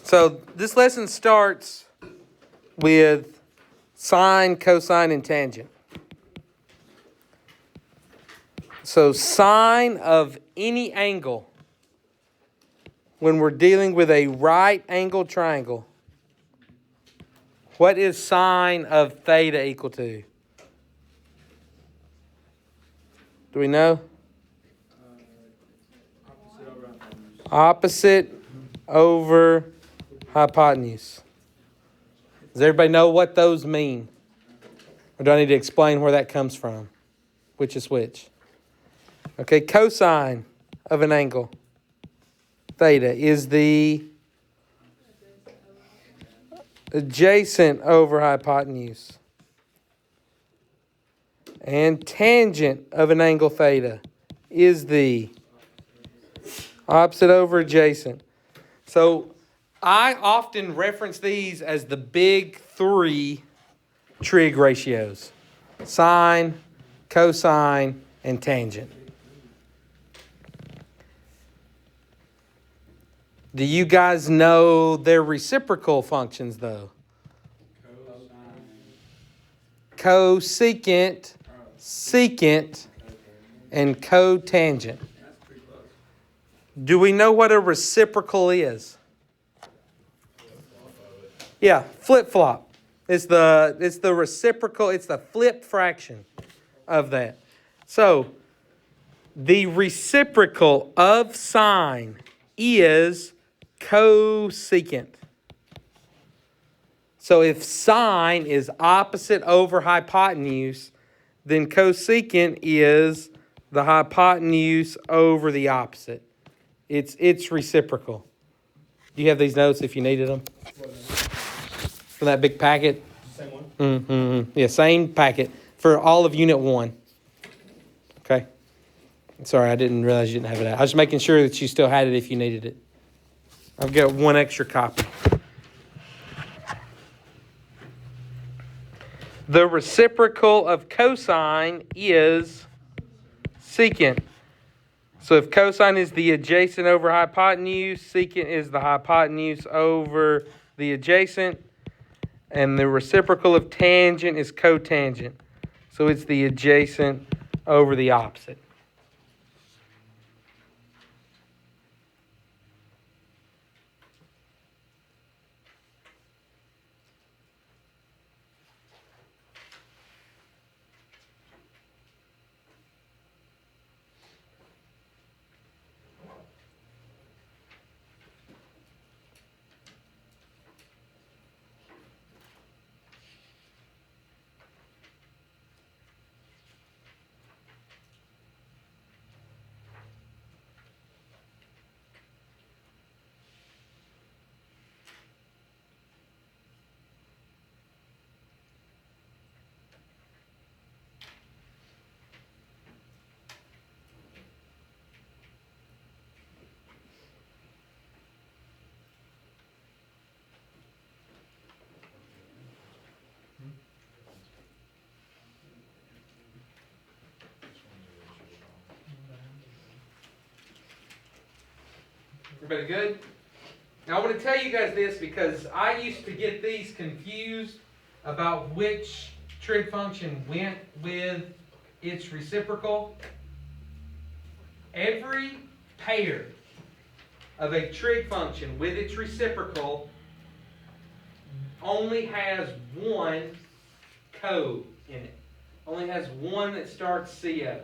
So this lesson starts with sine, cosine, and tangent. So sine of any angle when we're dealing with a right angled triangle, what is sine of theta equal to? Do we know? Opposite over hypotenuse. Does everybody know what those mean? Or do I need to explain where that comes from? Which is which? Okay, cosine of an angle, theta, is the adjacent over hypotenuse. And tangent of an angle, theta, is the opposite over adjacent. So I often reference these as the big three trig ratios: sine, cosine, and tangent. Do you guys know their reciprocal functions, though? Cosecant, secant, and cotangent. Do we know what a reciprocal is? Yeah, flip-flop. It's the reciprocal, it's the flip fraction of that. So, the reciprocal of sine is cosecant. So if sine is opposite over hypotenuse, then cosecant is the hypotenuse over the opposite. It's reciprocal. Do you have these notes if you needed them? For that big packet? Same one? Mm-hmm. Yeah, same packet for all of Unit 1. Okay. Sorry, I didn't realize you didn't have it out. I was just making sure that you still had it if you needed it. I've got one extra copy. The reciprocal of cosine is secant. So if cosine is the adjacent over hypotenuse, secant is the hypotenuse over the adjacent, and the reciprocal of tangent is cotangent. So it's the adjacent over the opposite. Everybody good? Now I want to tell you guys this because I used to get these confused about which trig function went with its reciprocal. Every pair of a trig function with its reciprocal only has one code in it. Only has one that starts CO.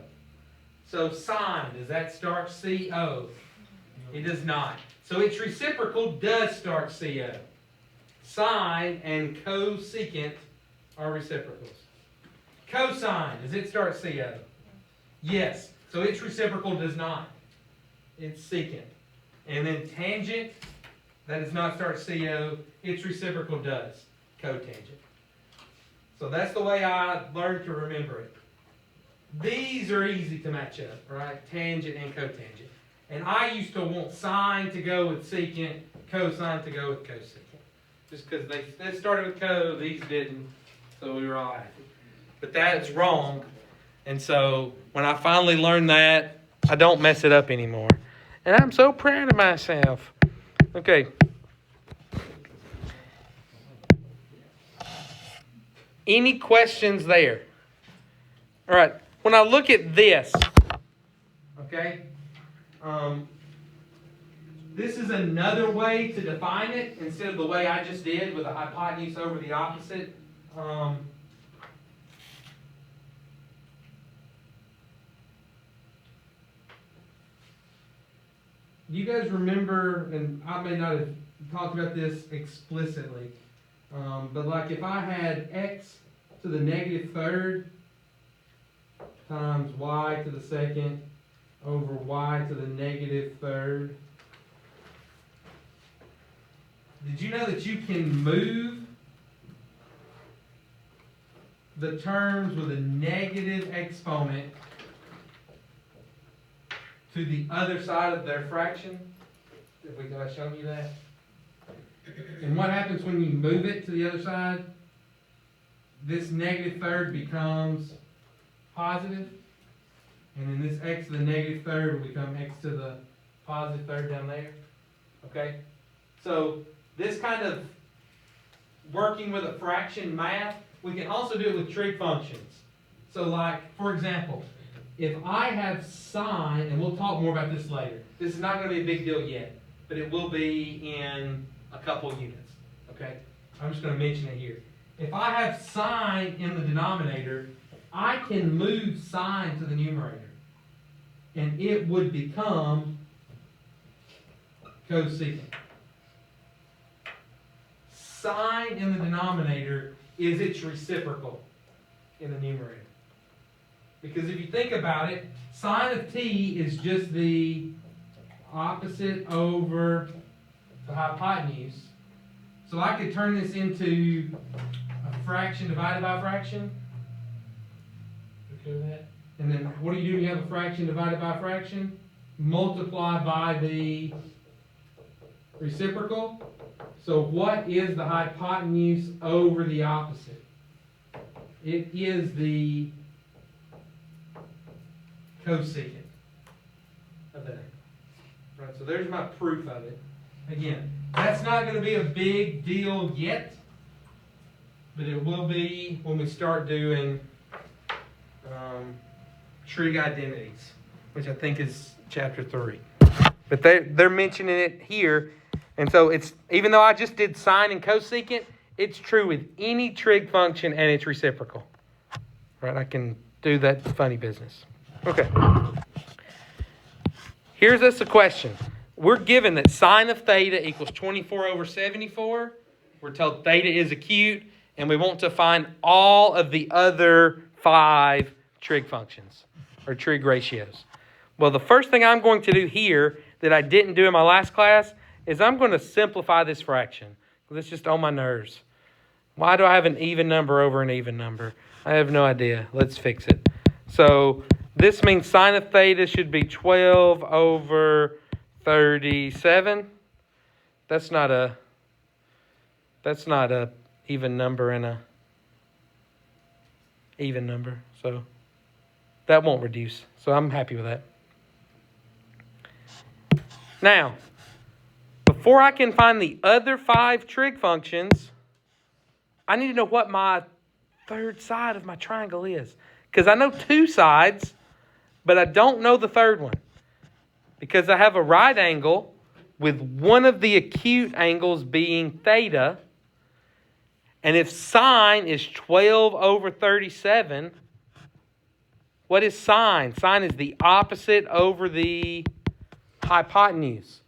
So sine, does that start CO? It does not. So its reciprocal does start CO. Sine and cosecant are reciprocals. Cosine, does it start CO? Yes. So its reciprocal does not. It's secant. And then tangent, that does not start CO. Its reciprocal does. Cotangent. So that's the way I learned to remember it. These are easy to match up, right? Tangent and cotangent. And I used to want sine to go with secant, cosine to go with cosecant. Just because they started with co, these didn't, so we were all happy. But that's wrong. And so when I finally learned that, I don't mess it up anymore. And I'm so proud of myself. Okay. Any questions there? All right. When I look at this, okay, this is another way to define it instead of the way I just did with the hypotenuse over the opposite. You guys remember, and I may not have talked about this explicitly, but like if I had x to the negative third times y to the second over y to the negative third. Did you know that you can move the terms with a negative exponent to the other side of their fraction? Have I shown you that? And what happens when you move it to the other side? This negative third becomes positive, and then this x to the negative third will become x to the positive third down there. Okay? So this kind of working with a fraction math, we can also do it with trig functions. So like, for example, if I have sine, and we'll talk more about this later. This is not going to be a big deal yet, but it will be in a couple units. Okay? I'm just going to mention it here. If I have sine in the denominator, I can move sine to the numerator, and it would become cosecant. Sine in the denominator is its reciprocal in the numerator. Because if you think about it, sine of t is just the opposite over the hypotenuse. So I could turn this into a fraction divided by a fraction. Okay with that? And then what do you do when you have a fraction divided by a fraction? Multiply by the reciprocal. So what is the hypotenuse over the opposite? It is the cosecant of that angle. Right, so there's my proof of it. Again, that's not going to be a big deal yet, but it will be when we start doing trig identities, which I think is chapter 3. But they're mentioning it here, and so it's, even though I just did sine and cosecant, it's true with any trig function and its reciprocal. Right? I can do that funny business. Okay. Here's us a question. We're given that sine of theta equals 24 over 74. We're told theta is acute, and we want to find all of the other 5 trig functions, or trig ratios. Well, the first thing I'm going to do here that I didn't do in my last class is I'm going to simplify this fraction. It's just on my nerves. Why do I have an even number over an even number? I have no idea. Let's fix it. So this means sine of theta should be 12 over 37. That's not a even number and a even number. So that won't reduce. So I'm happy with that. Now, before I can find the other 5 trig functions, I need to know what my third side of my triangle is. Because I know 2 sides, but I don't know the third one. Because I have a right angle with one of the acute angles being theta. And if sine is 12 over 37, what is sine? Sine is the opposite over the hypotenuse,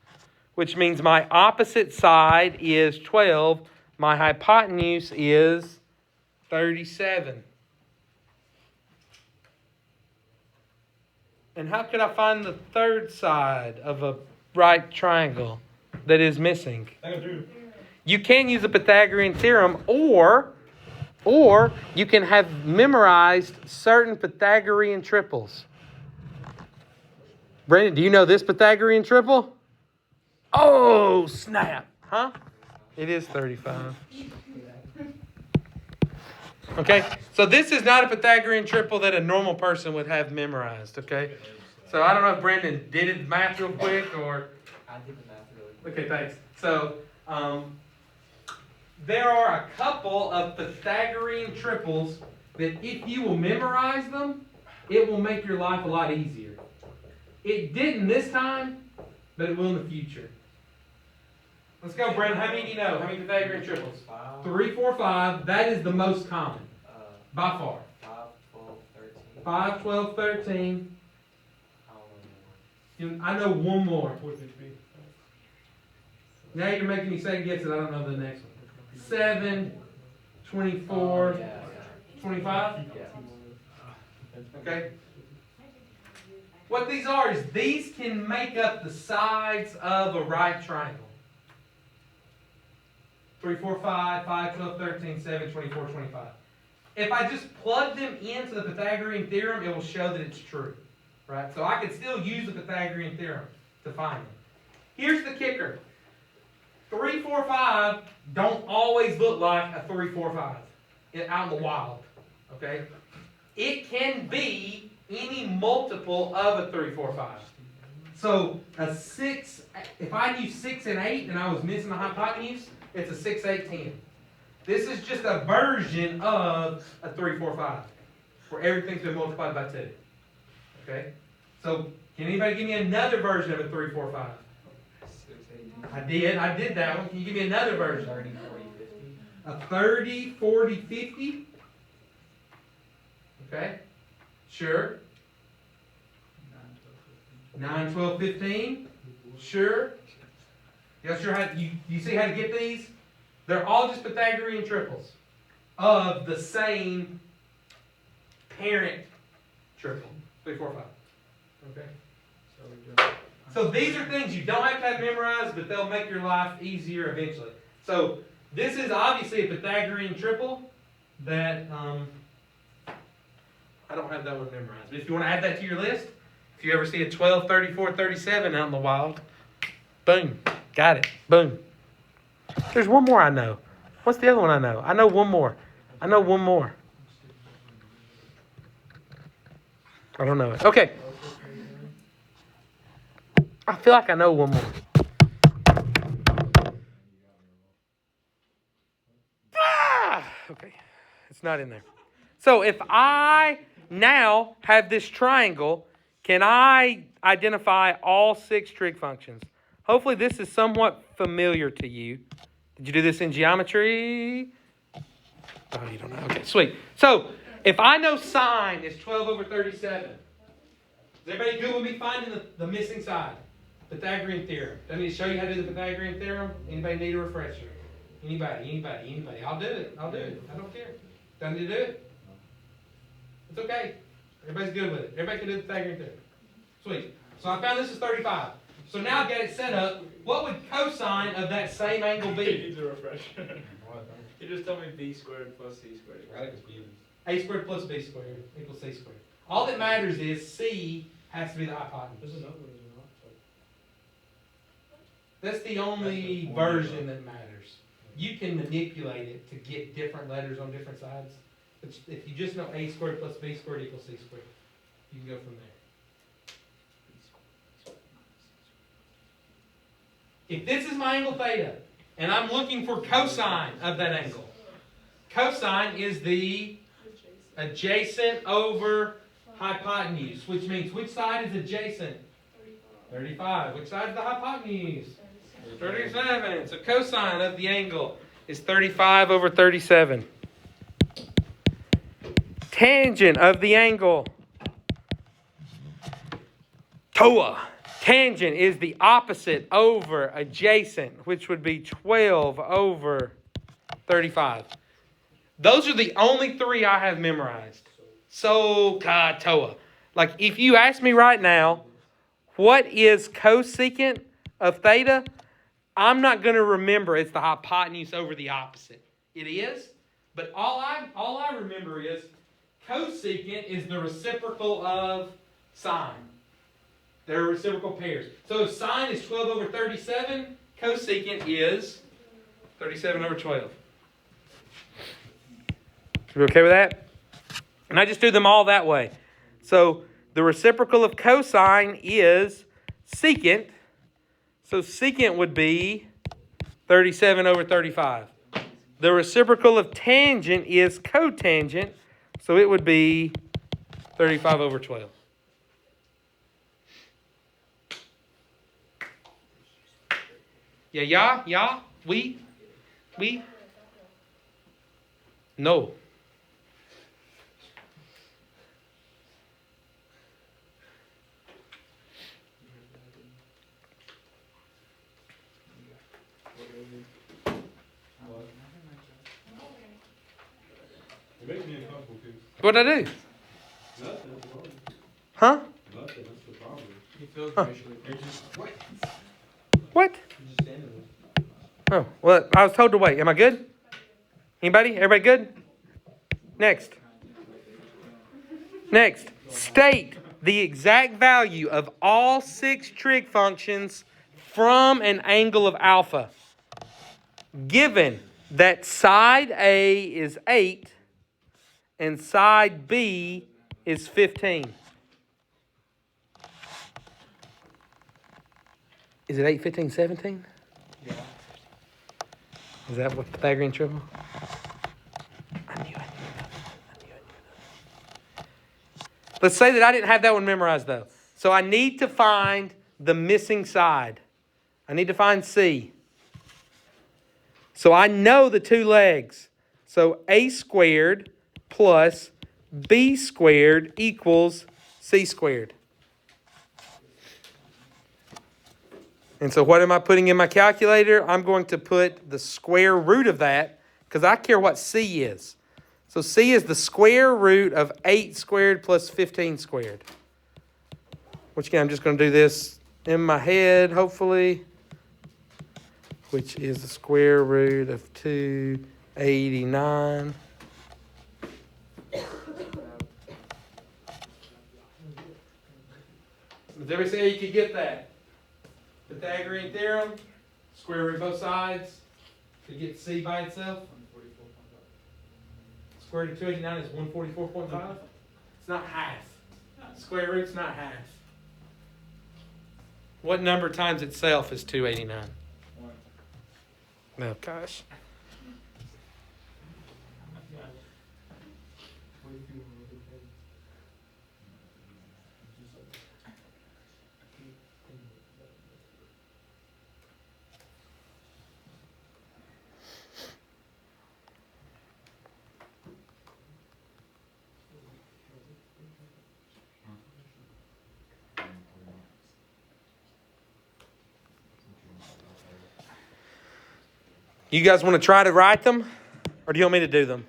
which means my opposite side is 12. My hypotenuse is 37. And how could I find the third side of a right triangle that is missing? You can use the Pythagorean theorem, or you can have memorized certain Pythagorean triples. Brandon, do you know this Pythagorean triple? Oh, snap. Huh? It is 35. Okay, so this is not a Pythagorean triple that a normal person would have memorized, okay? So I don't know if Brandon did the math real quick or... I did the math really quick. Okay, thanks. So there are a couple of Pythagorean triples that if you will memorize them, it will make your life a lot easier. It didn't this time, but it will in the future. Let's go, Brandon. How many do you know? How many Pythagorean triples? 3, 4, 5. That is the most common. By far. 5, 12, 13. I know one more. Now you're making me second guess it. I don't know the next one. 7, 24, 25. Okay. What these are is these can make up the sides of a right triangle. 3, 4, 5, 5, 12, 13, 7, 24, 25. If I just plug them into the Pythagorean theorem, it will show that it's true. Right? So I could still use the Pythagorean theorem to find it. Here's the kicker. 3, 4, 5 don't always look like a 3, 4, 5 out in the wild. Okay? It can be any multiple of a 3, 4, 5. So a 6, if I knew 6 and 8 and I was missing the hypotenuse, it's a 6, 8, 10. This is just a version of a 3, 4, 5, where everything's been multiplied by 2. Okay? So, can anybody give me another version of a 3, 4, 5? 6, 8. I did that one. Can you give me another version? 30, 40, 50. A 30, 40, 50. Okay? Sure. 9, 12, 15. Sure. You sure how you see how to get these? They're all just Pythagorean triples of the same parent triple. 3, 4, 5. Okay? So these are things you don't have to have memorized, but they'll make your life easier eventually. So this is obviously a Pythagorean triple that I don't have that one memorized. But if you want to add that to your list, if you ever see a 12, 34, 37 out in the wild, boom, got it. Boom. There's one more I know. What's the other one I know? I know one more. I don't know it. Okay. I feel like I know one more. Okay. It's not in there. So if I now have this triangle, can I identify all 6 trig functions? Hopefully this is somewhat familiar to you. Did you do this in geometry? Oh, you don't know. Okay, sweet. So if I know sine is 12 over 37, is everybody good with me finding the missing side? Pythagorean theorem. Do I need to show you how to do the Pythagorean theorem? Anybody need a refresher? Anybody. I'll do it. I don't care. Do I need to do it? It's okay. Everybody's good with it. Everybody can do the Pythagorean theorem. Sweet. So I found this is 35. So now I've got it set up. What would cosine of that same angle be? He needs a refresher. You just told me b squared plus c squared. A squared plus b squared equals c squared. All that matters is c has to be the hypotenuse. That's the only version that matters. You can manipulate it to get different letters on different sides. But if you just know a squared plus b squared equals c squared, you can go from there. If this is my angle theta, and I'm looking for cosine of that angle, cosine is the adjacent over hypotenuse, which means which side is adjacent? 35. Which side is the hypotenuse? 37. So cosine of the angle is 35 over 37. Tangent of the angle, TOA. Tangent is the opposite over adjacent, which would be 12 over 35. Those are the only 3 I have memorized. So, TOA. Like, if you ask me right now, what is cosecant of theta? I'm not going to remember it's the hypotenuse over the opposite. It is, but all I remember is cosecant is the reciprocal of sine. They're reciprocal pairs. So if sine is 12 over 37, cosecant is 37 over 12. You okay with that? And I just do them all that way. So the reciprocal of cosine is secant. So secant would be 37 over 35. The reciprocal of tangent is cotangent, so it would be 35 over 12. Yeah, we. No. You're making me uncomfortable, too. What'd I do? Nothing. Huh? Nothing. That's the problem. You feel Huh. racially. You're just what? What? You're just standing there. Oh, well, I was told to wait. Am I good? Anybody? Everybody good? Next. Next. State the exact value of all 6 trig functions from an angle of alpha. Given that side A is 8 and side B is 15. Is it 8, 15, 17? Yeah. Is that what Pythagorean triple? I knew it. Let's say that I didn't have that one memorized though. So I need to find the missing side. I need to find C. So I know the 2 legs. So A squared plus B squared equals C squared. And so what am I putting in my calculator? I'm going to put the square root of that because I care what C is. So C is the square root of 8 squared plus 15 squared. Which again, I'm just going to do this in my head, hopefully. Which is the square root of 289. Does everybody say you could get that? Pythagorean theorem, square root both sides to get C by itself. Square root of 289 is 144.5. It's not half. Square root's not half. What number times itself is 289? 1. No, gosh. You guys want to try to write them? Or do you want me to do them?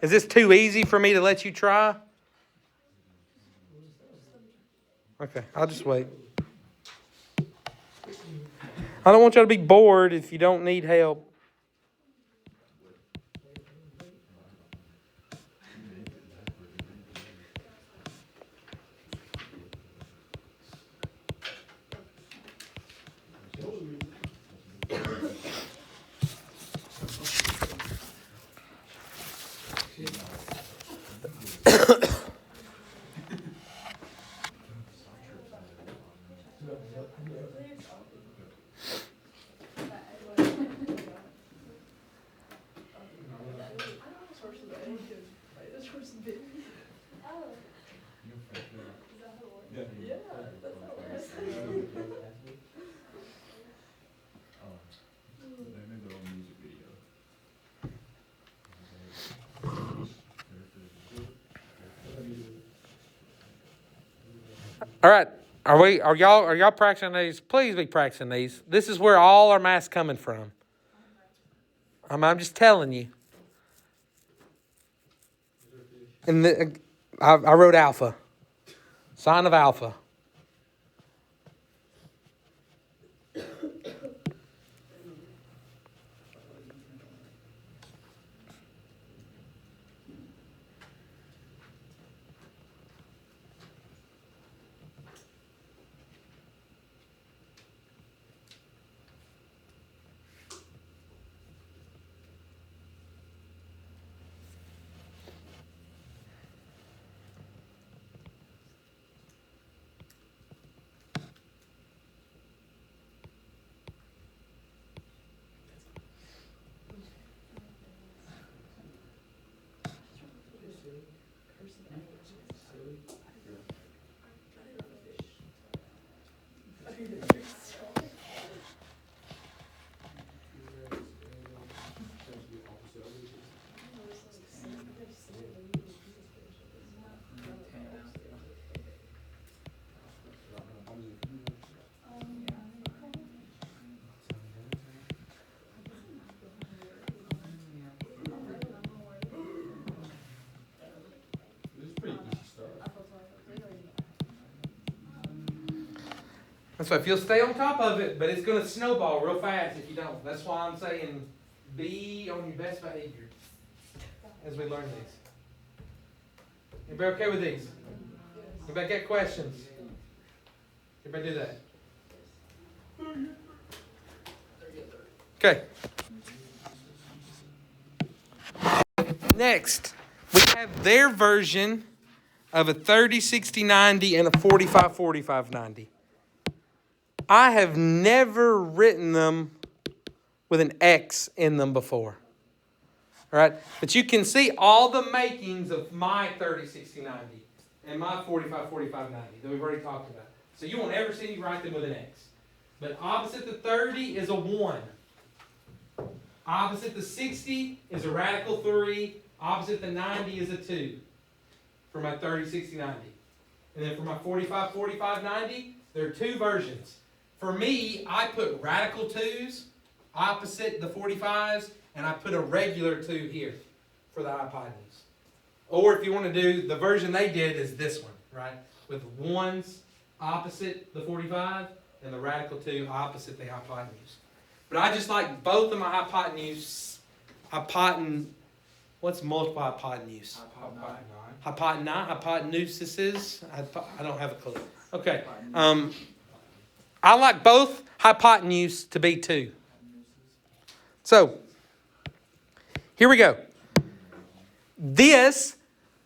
Is this too easy for me to let you try? Okay, I'll just wait. I don't want y'all to be bored if you don't need help. All right. Are y'all practicing these? Please be practicing these. This is where all our math's coming from. I'm just telling you. And I wrote alpha. Sine of alpha. That's why if you'll stay on top of it, but it's going to snowball real fast if you don't. That's why I'm saying be on your best behavior as we learn these. Everybody okay with these? Everybody got questions? Everybody do that? Okay. Next, we have their version of a 30, 60, 90 and a 45, 45, 90. I have never written them with an X in them before. All right? But you can see all the makings of my 30, 60, 90 and my 45, 45, 90 that we've already talked about. So you won't ever see me write them with an X. But opposite the 30 is a 1. Opposite the 60 is a radical 3. Opposite the 90 is a 2 for my 30, 60, 90. And then for my 45, 45, 90, there are two versions. For me, I put radical 2s opposite the 45s, and I put a regular 2 here for the hypotenuse. Or if you want to do, the version they did is this one, right? With 1s opposite the 45 and the radical 2 opposite the hypotenuse. But I just like both of my what's multiple hypotenuse? Hypotenuses. I don't have a clue. Okay. I like both hypotenuse to be 2. So, here we go. This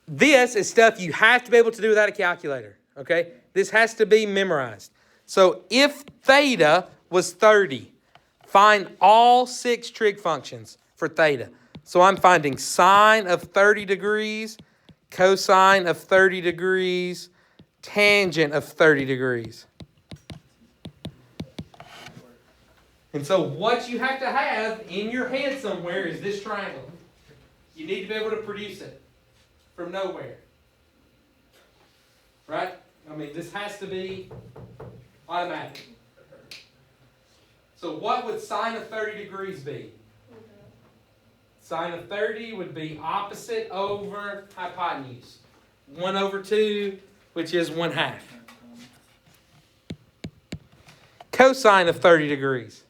is stuff you have to be able to do without a calculator. Okay? This has to be memorized. So, if theta was 30, find all 6 trig functions for theta. So I'm finding sine of 30 degrees, cosine of 30 degrees, tangent of 30 degrees. And so what you have to have in your head somewhere is this triangle. You need to be able to produce it from nowhere. Right? I mean, this has to be automatic. So what would sine of 30 degrees be? Sine of 30 would be opposite over hypotenuse. 1 over 2, which is 1/2. Cosine of 30 degrees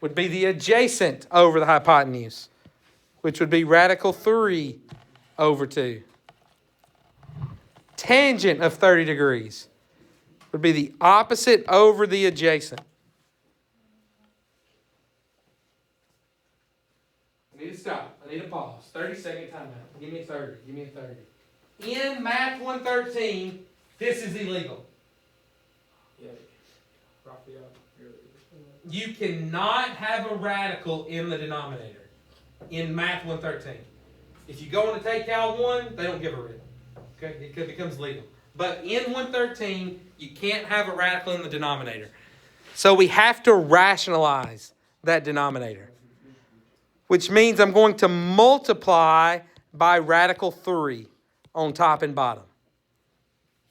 would be the adjacent over the hypotenuse, which would be radical 3 over 2. Tangent of 30 degrees would be the opposite over the adjacent. I need to stop. I need to pause. 30-second timeout. Give me a 30. Give me a 30. In Math 113, this is illegal. Yeah. Raphael, You cannot have a radical in the denominator in Math 113. If you go on to take Cal 1, they don't give a rip. Okay? It becomes legal. But in 113, you can't have a radical in the denominator. So we have to rationalize that denominator, which means I'm going to multiply by radical 3 on top and bottom.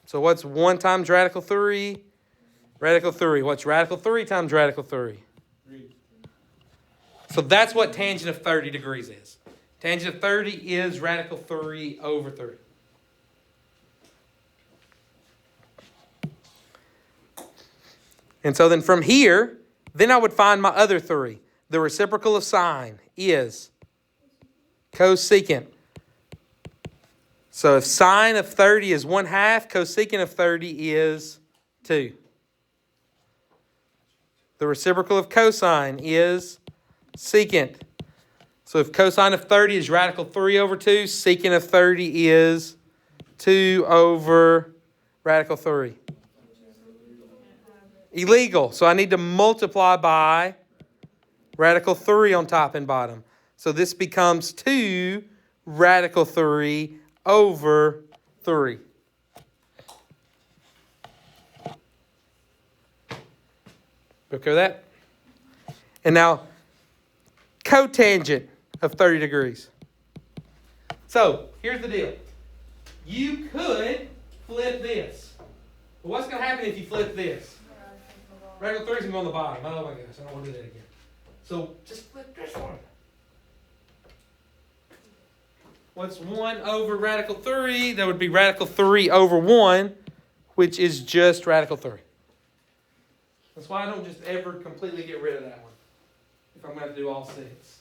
So what's 1 times radical 3? Radical 3. What's radical 3 times radical 3? 3. So that's what tangent of 30 degrees is. Tangent of 30 is radical 3 over 3. And so then from here, then I would find my other 3. The reciprocal of sine is cosecant. So if sine of 30 is 1/2, cosecant of 30 is 2. The reciprocal of cosine is secant. So if cosine of 30 is radical 3 over 2, secant of 30 is 2 over radical 3. Illegal. So I need to multiply by radical 3 on top and bottom. So this becomes 2 radical 3 over 3. Okay with that? And now, cotangent of 30 degrees. So, here's the deal. You could flip this. But what's going to happen if you flip this? Radical 3 is going to go on the bottom. Oh my gosh, I don't want to do that again. So, just flip this one. What's 1 over radical 3? That would be radical 3 over 1, which is just radical 3. That's why I don't just ever completely get rid of that one if I'm going to do all 6.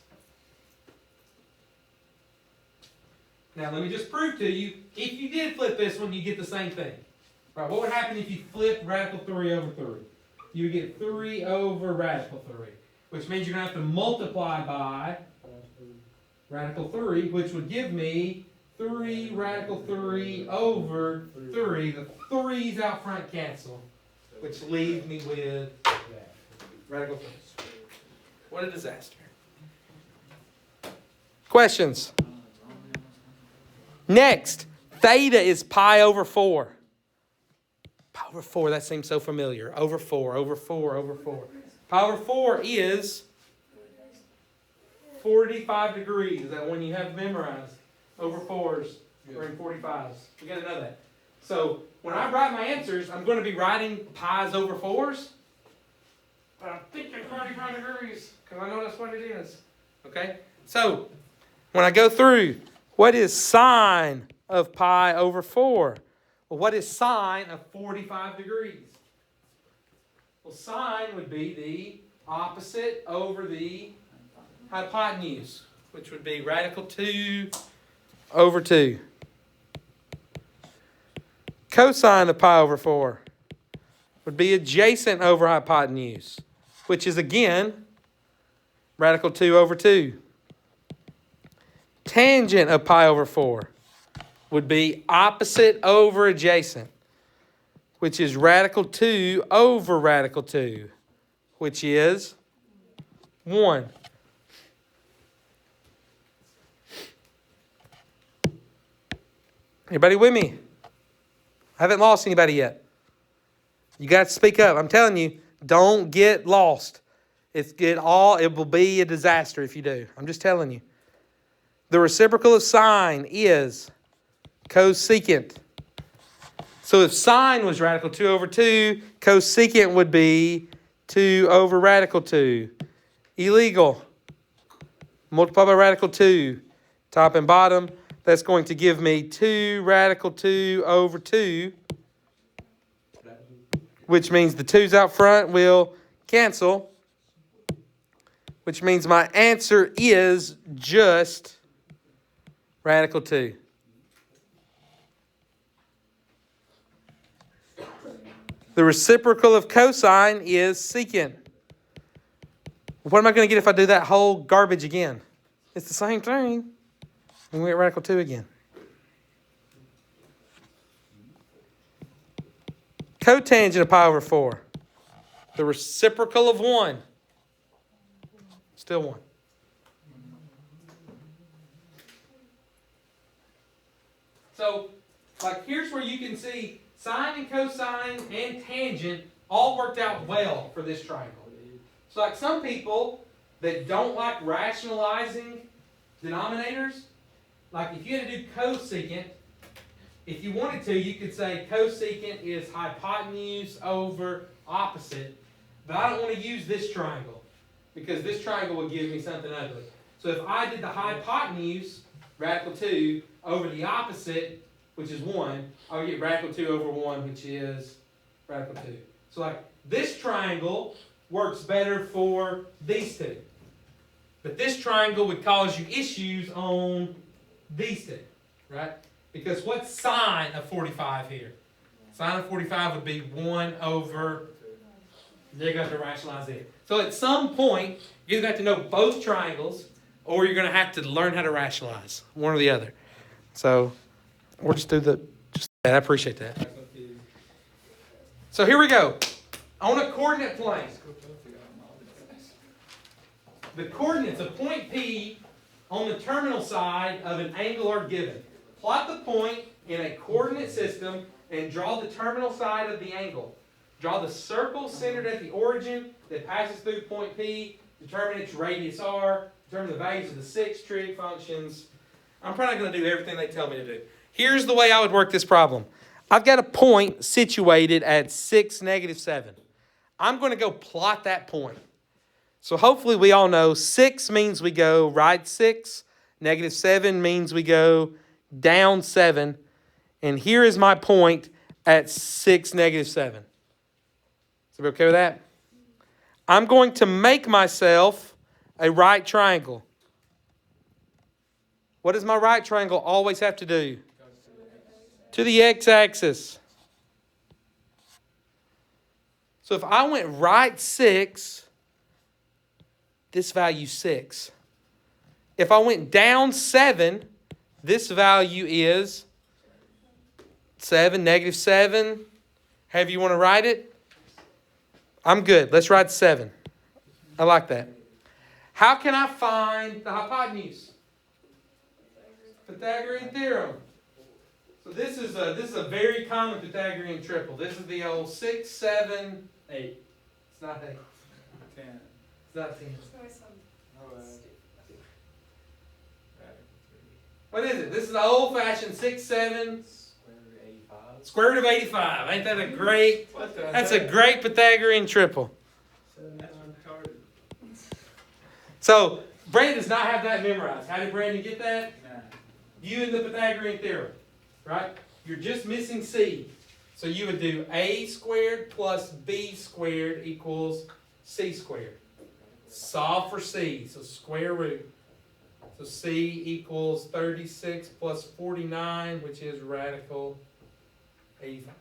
Now let me just prove to you, if you did flip this one, you get the same thing. Right, what would happen if you flipped radical 3 over 3? You would get 3 over radical 3, which means you're going to have to multiply by radical 3, which would give me 3 radical 3 over 3. The 3's out front cancel, which leaves me with radical 3. What a disaster. Questions? Next, theta is pi over 4. Pi over 4, that seems so familiar. Over 4, over 4, over 4. Pi over 4 is 45 degrees. Is that one you have memorized? Over 4s are in 45s. You got to know that. So when I write my answers, I'm going to be writing pi's over 4s. But I'm thinking 45 degrees because I know that's what it is. Okay? So when I go through, what is sine of pi over 4? Well, what is sine of 45 degrees? Well, sine would be the opposite over the hypotenuse, which would be radical 2 over 2. Cosine of pi over 4 would be adjacent over hypotenuse, which is again radical 2 over 2. Tangent of pi over 4 would be opposite over adjacent, which is radical 2 over radical 2, which is 1. Anybody with me? I haven't lost anybody yet. You got to speak up. I'm telling you, don't get lost. It will be a disaster if you do. I'm just telling you. The reciprocal of sine is cosecant. So if sine was radical 2 over 2, cosecant would be 2 over radical 2. Illegal. Multiply by radical 2. Top and bottom. That's going to give me 2 radical 2 over 2. Which means the 2's out front will cancel. Which means my answer is just radical 2. The reciprocal of cosine is secant. What am I going to get if I do that whole garbage again? It's the same thing. And we get radical 2 again. Cotangent of pi over 4. The reciprocal of 1. Still 1. So, like, here's where you can see sine and cosine and tangent all worked out well for this triangle. So, like, some people that don't like rationalizing denominators, like if you had to do cosecant, if you wanted to, you could say cosecant is hypotenuse over opposite. But I don't want to use this triangle because this triangle would give me something ugly. So if I did the hypotenuse, radical 2, over the opposite, which is 1, I would get radical 2 over 1, which is radical 2. So like this triangle works better for these two. But this triangle would cause you issues on these two, right? Because what's sine of 45 here? Sine of 45 would be 1 over, you're going to have to rationalize it. So at some point, you're going to have to know both triangles, or you're going to have to learn how to rationalize, one or the other. So we'll just do I appreciate that. So here we go. On a coordinate plane, the coordinates of point P on the terminal side of an angle are given. Plot the point in a coordinate system and draw the terminal side of the angle. Draw the circle centered at the origin that passes through point P. Determine its radius r. Determine the values of the 6 trig functions. I'm probably going to do everything they tell me to do. Here's the way I would work this problem. I've got a point situated at 6, -7. I'm going to go plot that point. So hopefully we all know 6 means we go right 6. -7 means we go down 7. And here is my point at 6, -7. So we okay with that? I'm going to make myself a right triangle. What does my right triangle always have to do? To the x-axis. So if I went right 6, this value 6. If I went down 7, this value is 7, negative 7. However you want to write it. I'm good. Let's write 7. I like that. How can I find the hypotenuse? Pythagorean theorem. So this is a very common Pythagorean triple. This is the old 6, 7, 8. It's not 8. 10. It's not 10. Oh, What is it? This is the old-fashioned 6, 7. Square root of 85. Ain't that a great? That's a great Pythagorean triple. So Brandon does not have that memorized. How did Brandon get that? You and the Pythagorean theorem, right? You're just missing c. So you would do a squared plus b squared equals c squared. Solve for c. So square root. So c equals 36 plus 49, which is radical 85.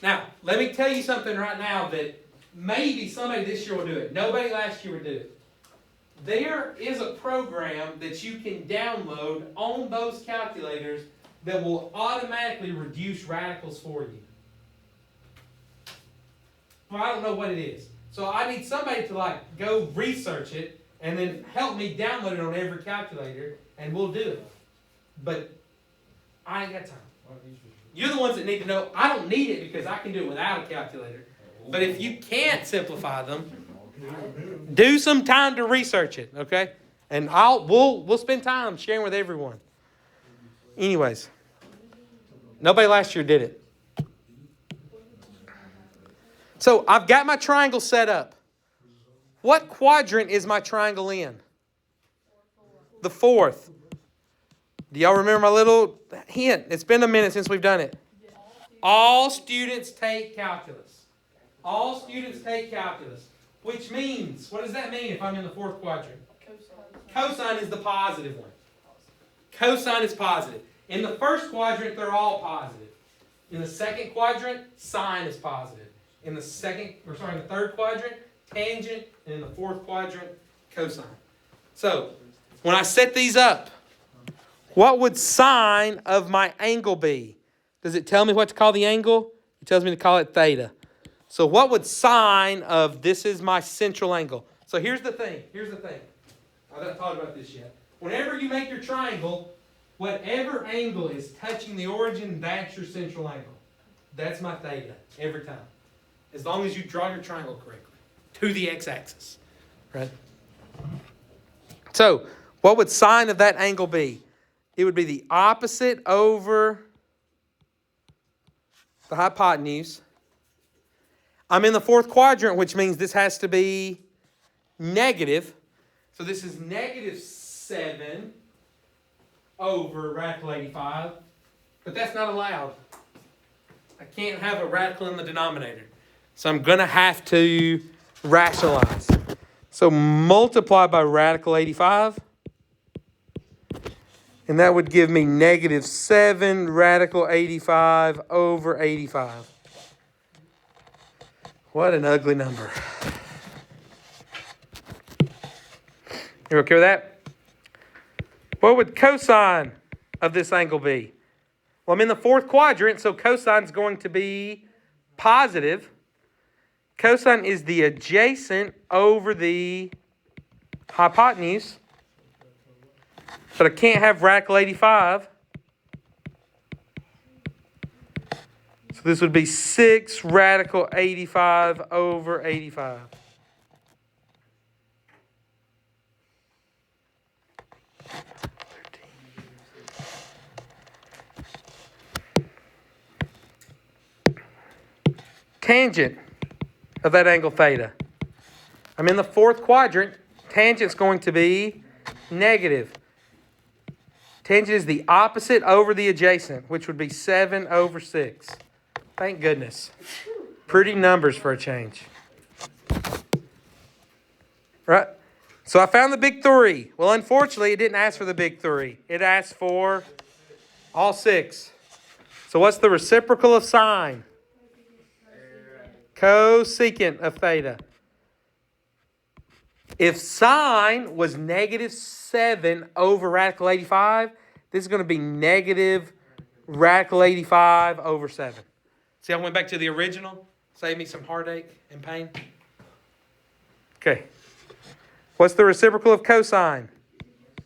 Now, let me tell you something right now that maybe somebody this year will do it. Nobody last year would do it. There is a program that you can download on those calculators that will automatically reduce radicals for you. Well, I don't know what it is. So I need somebody to go research it and then help me download it on every calculator, and we'll do it. But I ain't got time. You're the ones that need to know. I don't need it because I can do it without a calculator. But if you can't simplify them, do some time to research it, okay? And we'll spend time sharing with everyone. Anyways, nobody last year did it. So I've got my triangle set up. What quadrant is my triangle in? The 4th. Do y'all remember my little hint? It's been a minute since we've done it. All students take calculus. All students take calculus. Which means, what does that mean if I'm in the 4th quadrant? Cosine is the positive one. Cosine is positive. In the 1st quadrant, they're all positive. In the 2nd quadrant, sine is positive. In the 3rd quadrant, tangent. And in the 4th quadrant, cosine. So, when I set these up, what would sine of my angle be? Does it tell me what to call the angle? It tells me to call it theta. So what would sine of this is my central angle? So here's the thing. I haven't thought about this yet. Whenever you make your triangle, whatever angle is touching the origin, that's your central angle. That's my theta every time. As long as you draw your triangle correctly. To the x-axis. Right? So, what would sine of that angle be? It would be the opposite over the hypotenuse. I'm in the 4th quadrant, which means this has to be negative. So this is negative 7 over radical 85. But that's not allowed. I can't have a radical in the denominator. So I'm going to have to rationalize. So multiply by radical 85. And that would give me negative 7 radical 85 over 85. What an ugly number. You okay with that? What would cosine of this angle be? Well, I'm in the 4th quadrant, so cosine is going to be positive. Cosine is the adjacent over the hypotenuse. But I can't have radical 85. So this would be 6 radical 85 over 85. Tangent of that angle theta. I'm in the 4th quadrant. Tangent's going to be negative. Tangent is the opposite over the adjacent, which would be 7 over 6. Thank goodness. Pretty numbers for a change. Right? So I found the big 3. Well, unfortunately, it didn't ask for the big 3. It asked for all 6. So what's the reciprocal of sine? Cosecant of theta. If sine was -7 over radical 85, this is going to be negative radical 85 over 7. See, I went back to the original. Save me some heartache and pain. Okay. What's the reciprocal of cosine?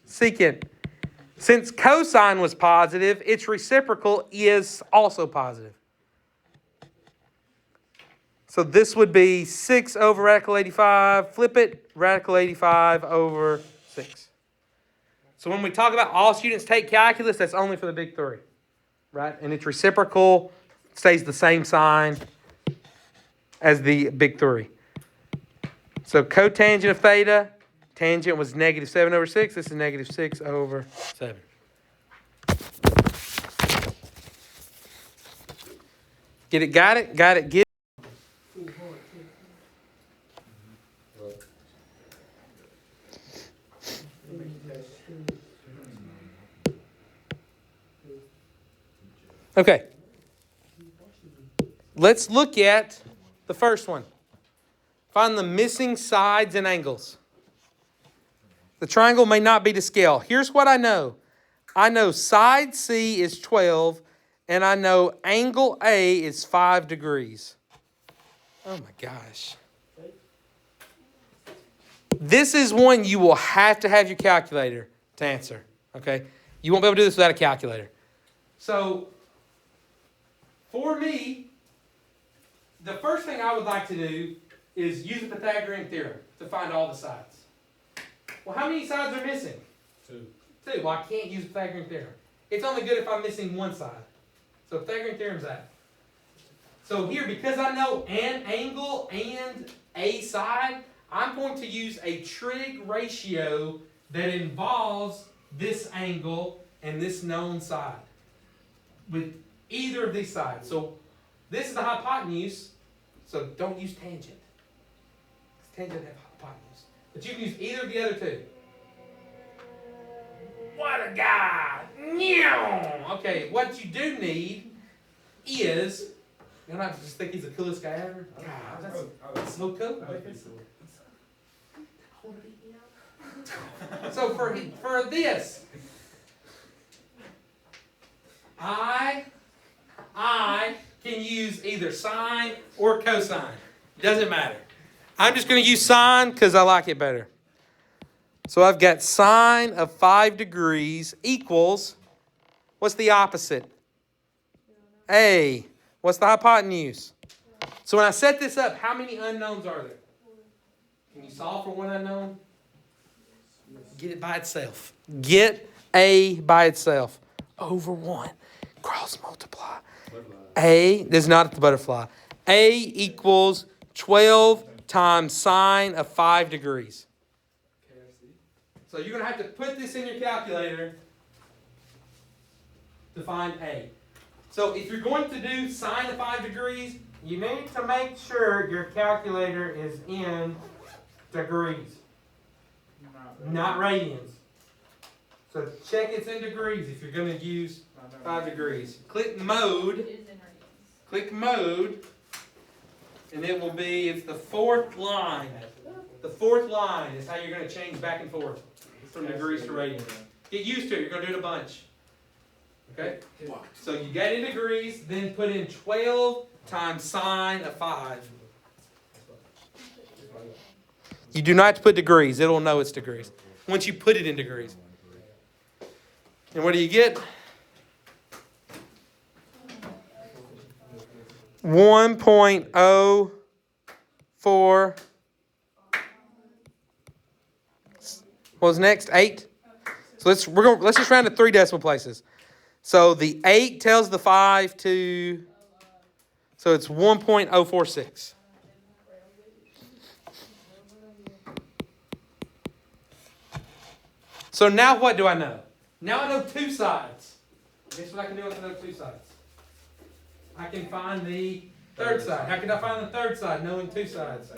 Secant. Since cosine was positive, its reciprocal is also positive. So this would be 6 over radical 85. Flip it, radical 85 over 6. So when we talk about all students take calculus, that's only for the big 3. Right? And its reciprocal stays the same sign as the big 3. So cotangent of theta, tangent was -7 over 6. This is -6 over 7. Get it? Got it? Got it? Get it? Okay. Let's look at the first one. Find the missing sides and angles. The triangle may not be to scale. Here's what I know. I know side C is 12, and I know angle A is 5 degrees. Oh my gosh. This is one you will have to have your calculator to answer. Okay? You won't be able to do this without a calculator. So, for me, the first thing I would like to do is use the Pythagorean theorem to find all the sides. Well, how many sides are missing? 2. 2. Well, I can't use the Pythagorean theorem. It's only good if I'm missing one side. So Pythagorean theorem's out. So here, because I know an angle and a side, I'm going to use a trig ratio that involves this angle and this known side with either of these sides. So this is the hypotenuse, so don't use tangent. Tangent have hypotenuse. But you can use either of the other two. What a guy! Okay, what you do need is, you don't have to just think he's the coolest guy ever. God, that's so cool. So for this, I can use either sine or cosine. Doesn't matter. I'm just going to use sine because I like it better. So I've got sine of 5 degrees equals, what's the opposite? A. What's the hypotenuse? So when I set this up, how many unknowns are there? Can you solve for one unknown? Get it by itself. Get A by itself. Over 1. Cross multiply. A, this is not the butterfly. A equals 12 times sine of 5 degrees. So you're going to have to put this in your calculator to find A. So if you're going to do sine of 5 degrees, you need to make sure your calculator is in degrees, not radians. So check it's in degrees if you're going to use 5 degrees. Click mode. Click mode. And it will be, it's the 4th line. The 4th line is how you're going to change back and forth from degrees to radians. Get used to it. You're going to do it a bunch. Okay? So you get in degrees, then put in 12 times sine of 5. You do not have to put degrees. It will know it's degrees once you put it in degrees. And what do you get? 1.04. What was next? 8. So let's just round to 3 decimal places. So the 8 tells the 5 to. So it's 1.046. So now what do I know? Now I know 2 sides. Guess what I can do once I know 2 sides? I can find the third side. How can I find the third side knowing two sides?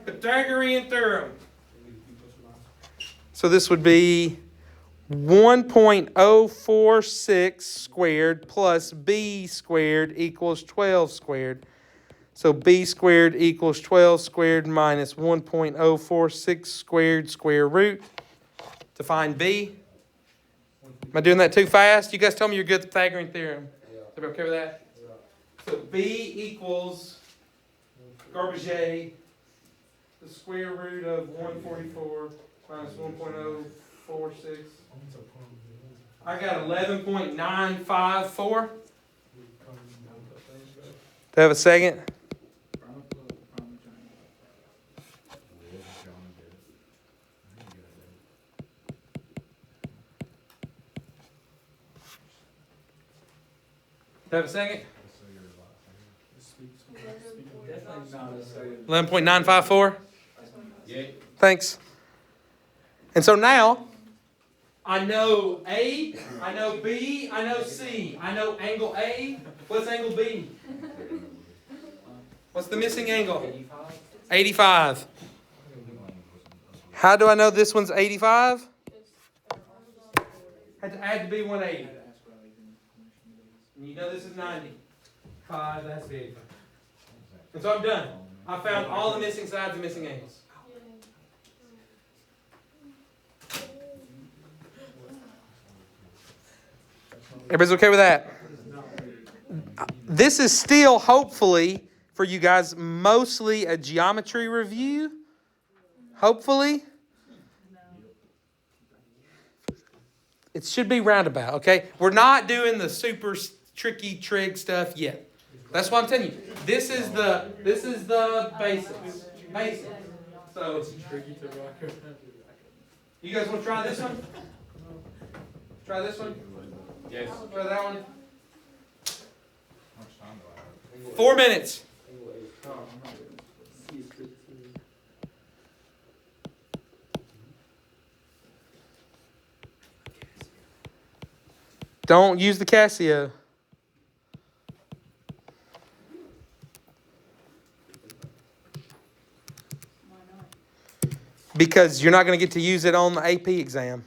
Pythagorean theorem. So this would be 1.046 squared plus b squared equals 12 squared. So b squared equals 12 squared minus 1.046 squared square root to find b. Am I doing that too fast? You guys tell me you're good at the Pythagorean theorem. Is everybody okay with that? So b equals garbage a, the square root of 144 minus 1.046. I got 11.954. Do I have a second? Do I have a second? Definitely not a second. 11.954? Yeah. Thanks. And so now, I know A, I know B, I know C. I know angle A. What's angle B? What's the missing angle? 85. How do I know this one's 85? Had to add to be 180. And you know this is 90. 5, that has to be 85. And so I'm done. I found all the missing sides and missing angles. Everybody's okay with that? This is still, hopefully, for you guys, mostly a geometry review. Hopefully. It should be roundabout, okay? We're not doing the super tricky trig stuff yet. That's what I'm telling you. This is the basics. Basics. So, you guys want to try this one? Try this one? Yes. Try that one. 4 minutes. Don't use the Casio. Because you're not going to get to use it on the AP exam.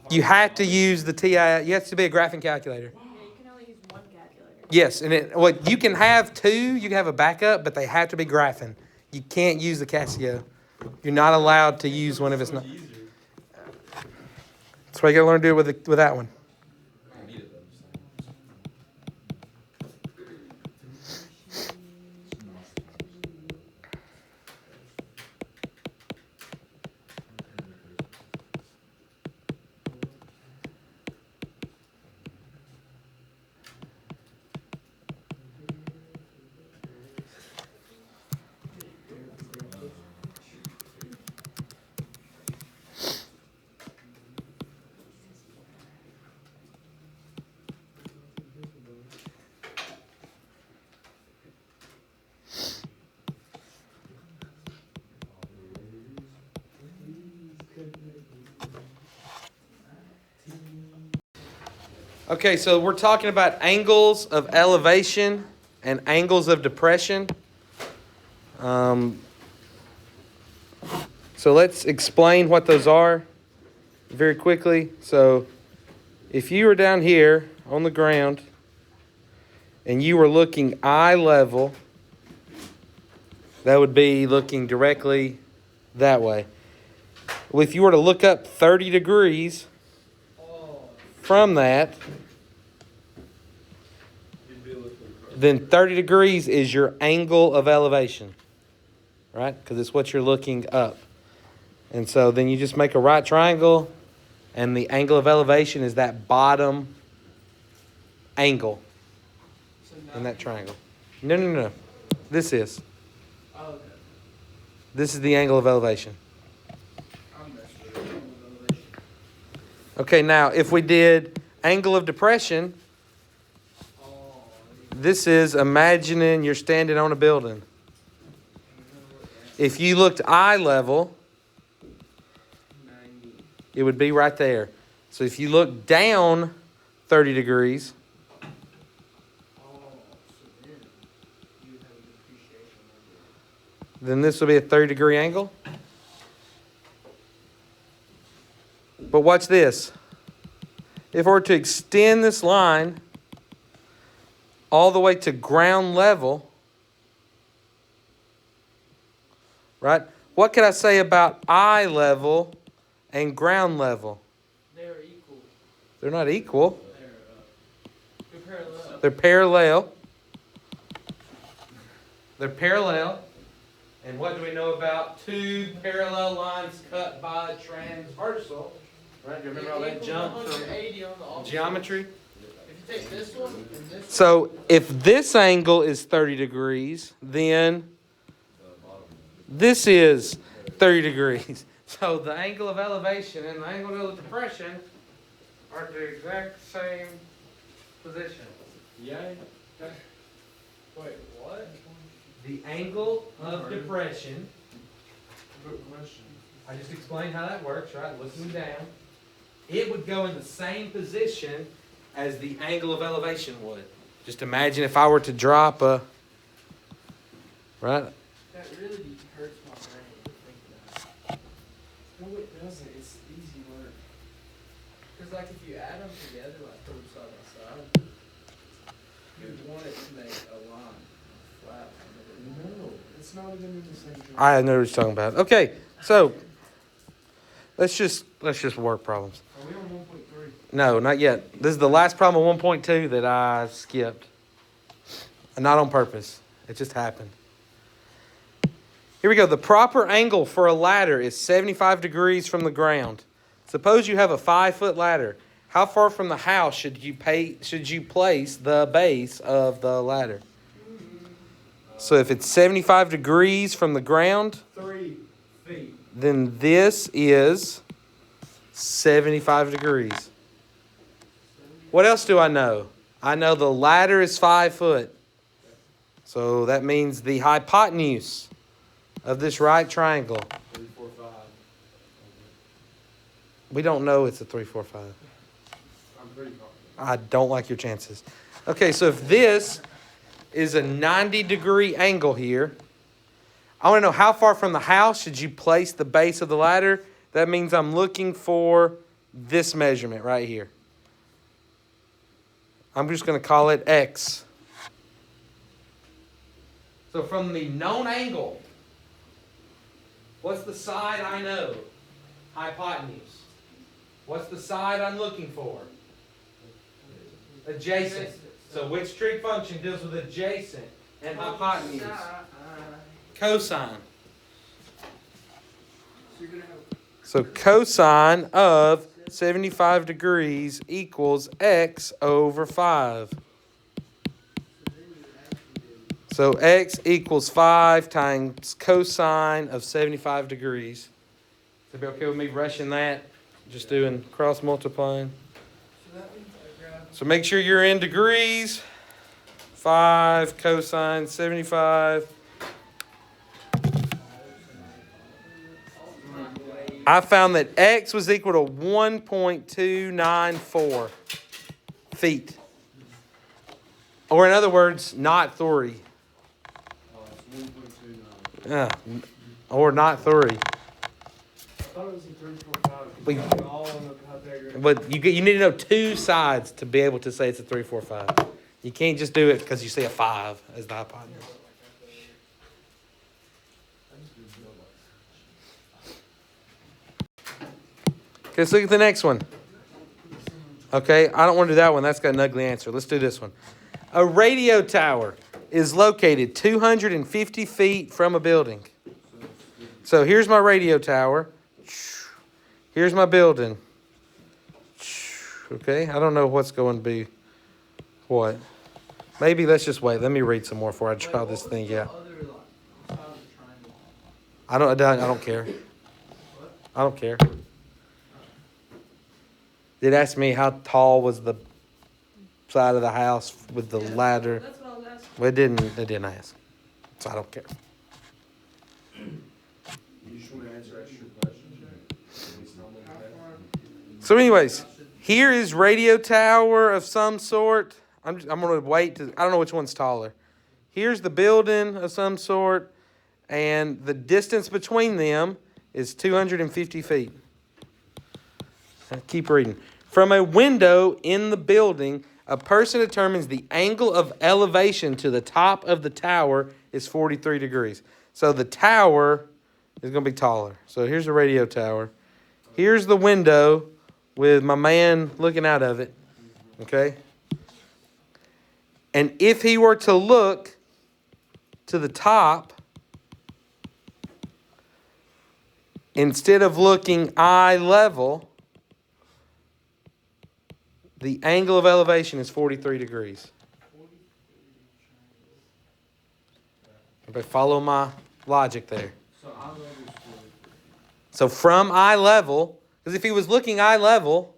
You have to use the TI. You have to be a graphing calculator. Yeah, you can only use one calculator. Yes, and you can have two. You can have a backup, but they have to be graphing. You can't use the Casio. You're not allowed to use one if it's not. That's why you got to learn to do it with that one. Okay, so we're talking about angles of elevation and angles of depression. So let's explain what those are very quickly. So if you were down here on the ground and you were looking eye level, that would be looking directly that way. Well, if you were to look up 30 degrees from that, then 30 degrees is your angle of elevation, right? Because it's what you're looking up. And so then you just make a right triangle, and the angle of elevation is that bottom angle in that triangle. No. This is. Oh, okay. This is the angle of elevation. Okay, now if we did angle of depression, this is imagining you're standing on a building. If you looked eye level, it would be right there. So if you look down 30 degrees, then this will be a 30-degree angle. But watch this. If we were to extend this line all the way to ground level, right? What could I say about eye level and ground level? They're equal. They're not equal. They're parallel. They're parallel. They're parallel. And what do we know about two parallel lines cut by transversal? Right? Do you remember all that jump from 180 on the opposite. geometry? If you take this one and this So if this angle is 30 degrees, then this is 30 degrees. So the angle of elevation and the angle of depression are the exact same position. Yeah. Wait, what? The angle of depression, Good question. I just explained how that works, right? Looking down. It would go in the same position as the angle of elevation would. Just imagine if I were to drop a, right? That really hurts my brain to think that. No, it doesn't. It's easy work. Because, like, if you add them together, like, put them side by side, you'd want it to make a line, a flat line. No, it's not even in the same direction. I know what you're talking about. Okay, so let's just work problems. Are we on 1.3? No, not yet. This is the last problem of 1.2 that I skipped. Not on purpose. It just happened. Here we go. The proper angle for a ladder is 75 degrees from the ground. Suppose you have a 5-foot ladder. How far from the house should you place the base of the ladder? So if it's 75 degrees from the ground, 3 feet. then this is 75 degrees. What else do I know? I know the ladder is 5 foot. So that means the hypotenuse of this right triangle. 3, 4, 5. We don't know it's a 3, 4, 5. I'm pretty confident. I don't like your chances. Okay, so if this is a 90-degree angle here, I want to know how far from the house should you place the base of the ladder. That means I'm looking for this measurement right here. I'm just going to call it X. So from the known angle, what's the side I know? Hypotenuse. What's the side I'm looking for? Adjacent. So which trig function deals with adjacent and hypotenuse? Cosine. So cosine of 75 degrees equals x over 5. So x equals 5 times cosine of 75 degrees. Is it okay with me rushing that? Just doing cross multiplying. So make sure you're in degrees. 5 cosine 75. I found that x was equal to 1.294 feet. Or in other words, not 3. It's 1.29. Or not 3. I thought it was a 3, 4, 5. But- All on the Pythagorean. But you need to know two sides to be able to say it's a 3, 4, 5. You can't just do it because you see a 5 as the hypotenuse. Okay, let's look at the next one. Okay, I don't want to do that one. That's got an ugly answer. Let's do this one. A radio tower is located 250 feet from a building. So here's my radio tower. Here's my building. Okay, I don't know what's going to be what. Maybe let's just wait. Let me read some more before I draw this thing out. I don't care. I don't care. It asked me how tall was the side of the house with the ladder. That's what I was asking. Well, it didn't ask. So I don't care. You just want to answer extra questions, right? So anyways, here is radio tower of some sort. I'm going to wait to, I don't know which one's taller. Here's the building of some sort. and the distance between them is 250 feet. Keep reading. From a window in the building, a person determines the angle of elevation to the top of the tower is 43 degrees. So the tower is going to be taller. So here's the radio tower. Here's the window with my man looking out of it. Okay? And if he were to look to the top, instead of looking eye level, the angle of elevation is 43 degrees. Everybody follow my logic there. So eye level is 43. So from eye level, because if he was looking eye level,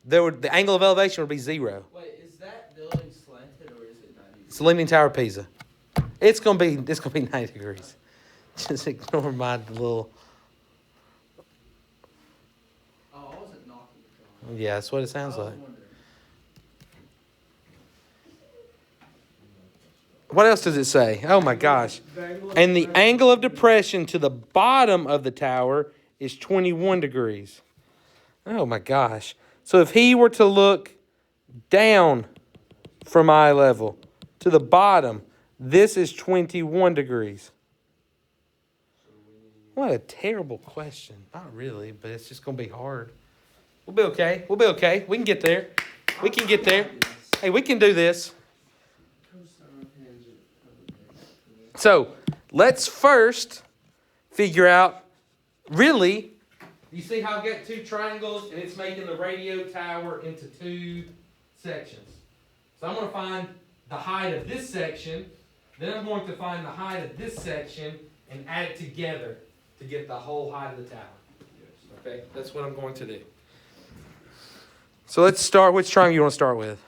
the angle of elevation would be 0. Wait, is that building slanted or is it 90? It's the Leaning Tower of Pisa. It's gonna be 90 degrees. Just ignore my little. Oh, I wasn't knocking the drawing. Yeah, that's what it sounds I was like. wondering. What else does it say? Oh my gosh. And the angle of depression to the bottom of the tower is 21 degrees. Oh my gosh. So if he were to look down from eye level to the bottom, this is 21 degrees. What a terrible question. Not really, but it's just going to be hard. We'll be okay. We'll be okay. We can get there. We can get there. Hey, we can do this. So let's first figure out, really, you see how I've got 2 triangles and it's making the radio tower into 2 sections. So I'm going to find the height of this section, then I'm going to find the height of this section and add it together to get the whole height of the tower. Okay, that's what I'm going to do. So let's start, which triangle you want to start with?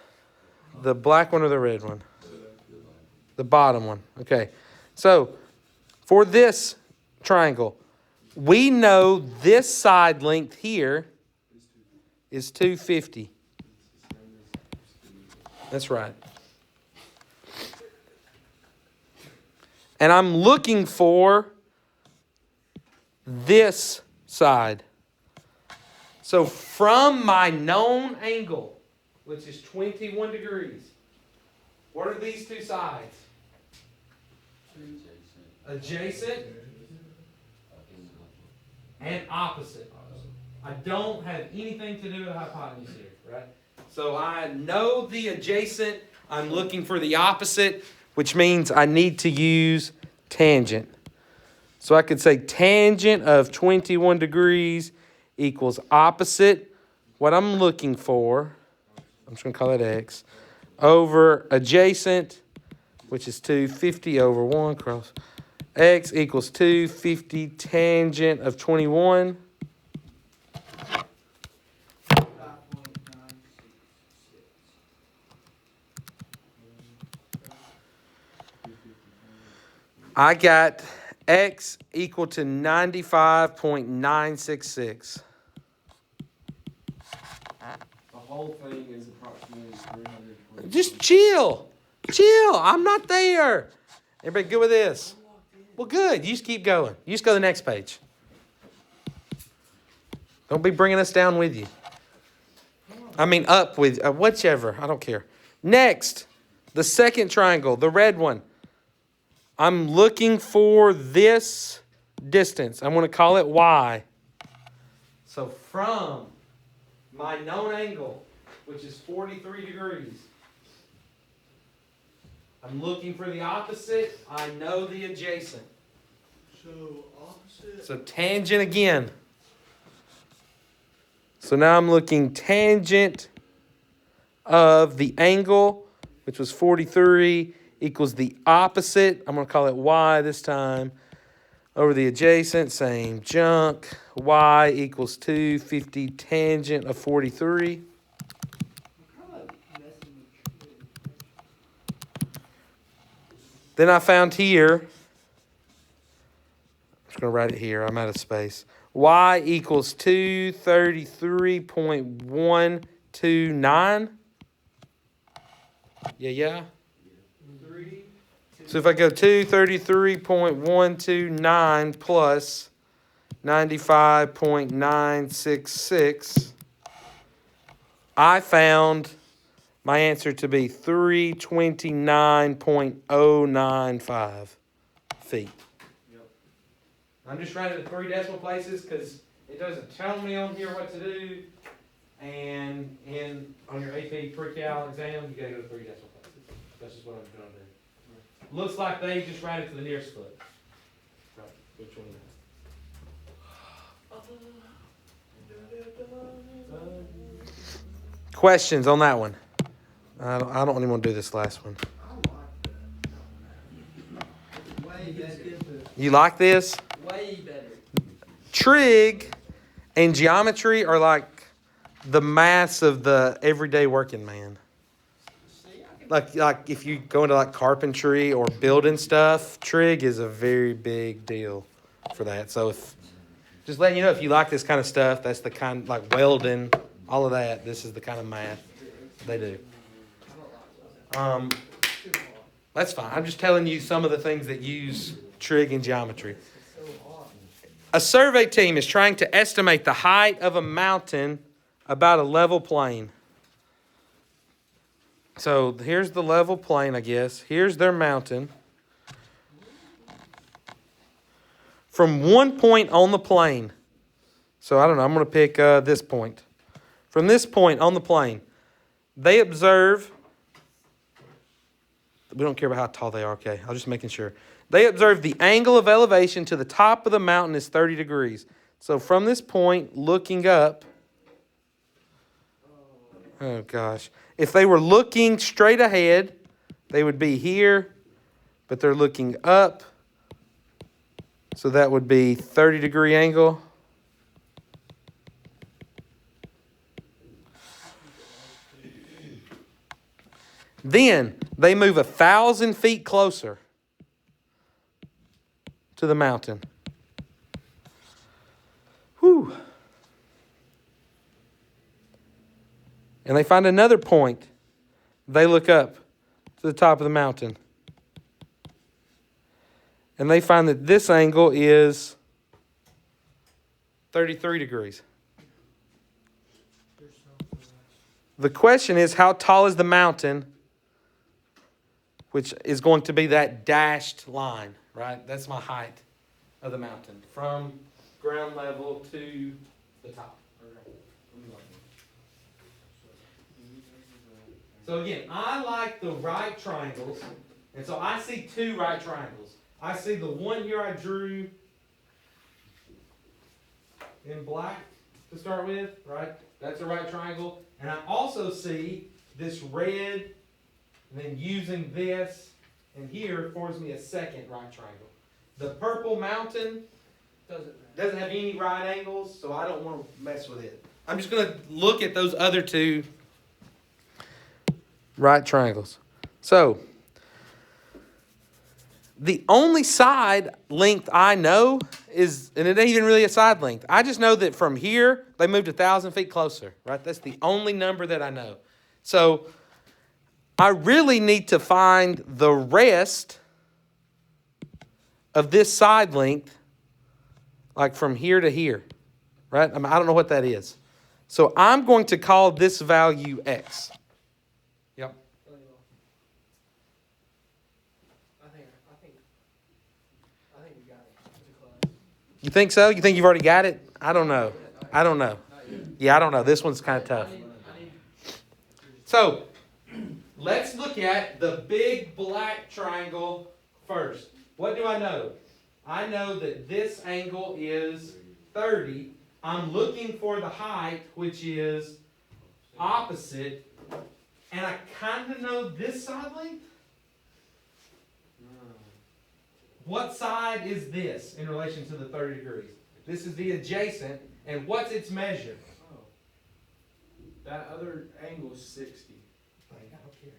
The black one or the red one? The bottom one, okay. So, for this triangle, we know this side length here is 250. That's right. And I'm looking for this side. So, from my known angle, which is 21 degrees, what are these 2 sides? Adjacent and opposite. I don't have anything to do with hypotenuse here, right? So I know the adjacent. I'm looking for the opposite, which means I need to use tangent. So I could say tangent of 21 degrees equals opposite, what I'm looking for, I'm just going to call it x, over adjacent, which is 250 over 1 cross. X equals 250 tangent of 21. I got X equal to 95.966. The whole thing is approximately 320. Just chill. Chill. I'm not there. Everybody good with this? Well, good. You just keep going. You just go to the next page. Don't be bringing us down with you. I mean, up with, whichever. I don't care. Next, the second triangle, the red one. I'm looking for this distance. I'm going to call it Y. So from my known angle, which is 43 degrees, I'm looking for the opposite. I know the adjacent. So opposite. So tangent again. So now I'm looking tangent of the angle, which was 43, equals the opposite. I'm going to call it Y this time. Over the adjacent, same junk. Y equals 250 tangent of 43. Then I found here, I'm just going to write it here. I'm out of space. Y equals 233.129. Yeah. 3, 2, So if I go 233.129 plus 95.966, I found my answer to be 329.095 feet. Yep. I'm just writing it 3 decimal places because it doesn't tell me on here what to do. And on your AP pre-cal exam, you gotta go to 3 decimal places. That's just what I'm gonna do. Looks like they just write it to the nearest foot. Right, which one? Questions on that one? I don't even want to do this last one. Way better. You like this? Way better. Trig and geometry are like the maths of the everyday working man. Like if you go into like carpentry or building stuff, trig is a very big deal for that. So if just letting you know, if you like this kind of stuff, that's the kind like welding, all of that. This is the kind of math they do. That's fine. I'm just telling you some of the things that use trig and geometry. A survey team is trying to estimate the height of a mountain about a level plane. So here's the level plane, I guess. Here's their mountain. From one point on the plane. So I don't know, I'm going to pick this point. From this point on the plane, they observe, we don't care about how tall they are, okay? I'm just making sure. They observe the angle of elevation to the top of the mountain is 30 degrees. So from this point, looking up, oh gosh. If they were looking straight ahead, they would be here, but they're looking up. So that would be 30-degree angle. Then they move 1,000 feet closer to the mountain. Whew. And they find another point. They look up to the top of the mountain. And they find that this angle is 33 degrees. The question is, how tall is the mountain, which is going to be that dashed line, right? That's my height of the mountain from ground level to the top. So again, I like the right triangles, and so I see 2 right triangles. I see the one here I drew in black to start with, right? That's a right triangle. And I also see this red, and then using this, and here forms me a second right triangle. The purple mountain doesn't have any right angles, so I don't want to mess with it. I'm just going to look at those other 2 right triangles. So, the only side length I know is, and it ain't even really a side length. I just know that from here, they moved 1,000 feet closer, right? That's the only number that I know. So, I really need to find the rest of this side length, like from here to here, right? I don't know what that is. So, I'm going to call this value X. Yep. I think we got it. You think so? You think you've already got it? I don't know. I don't know. Yeah, I don't know. This one's kind of tough. So, let's look at the big black triangle first. What do I know? I know that this angle is 30. I'm looking for the height, which is opposite. And I kind of know this side length. What side is this in relation to the 30 degrees? This is the adjacent. And what's its measure? Oh. That other angle is 60. I don't care.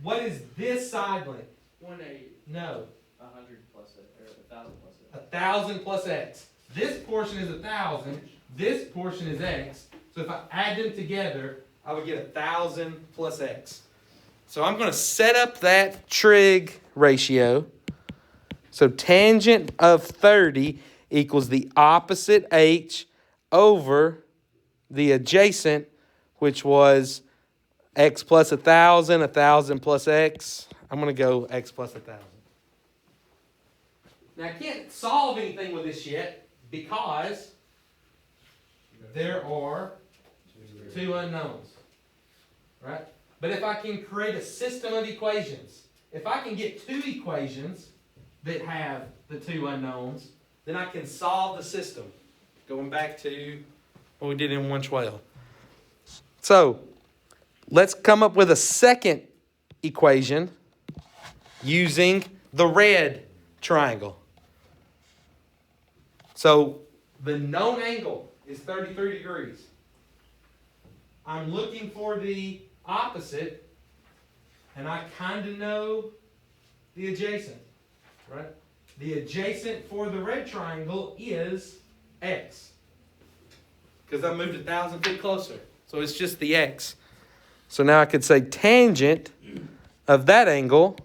What is this side length? 180. No. 100 plus it, or 1,000 plus it. 1,000 plus x. This portion is 1,000. This portion is x. So if I add them together, I would get 1,000 plus x. So I'm going to set up that trig ratio. So tangent of 30 equals the opposite h over the adjacent, which was x plus 1,000, 1,000 plus x. I'm going to go x plus 1,000. Now, I can't solve anything with this yet because there are two unknowns, right? But if I can create a system of equations, if I can get two equations that have the two unknowns, then I can solve the system. Going back to what we did in 112. So, let's come up with a second equation using the red triangle. So, the known angle is 33 degrees. I'm looking for the opposite, and I kind of know the adjacent, right? The adjacent for the red triangle is x, because I moved 1,000 feet closer. So it's just the x. So now I could say tangent of that angle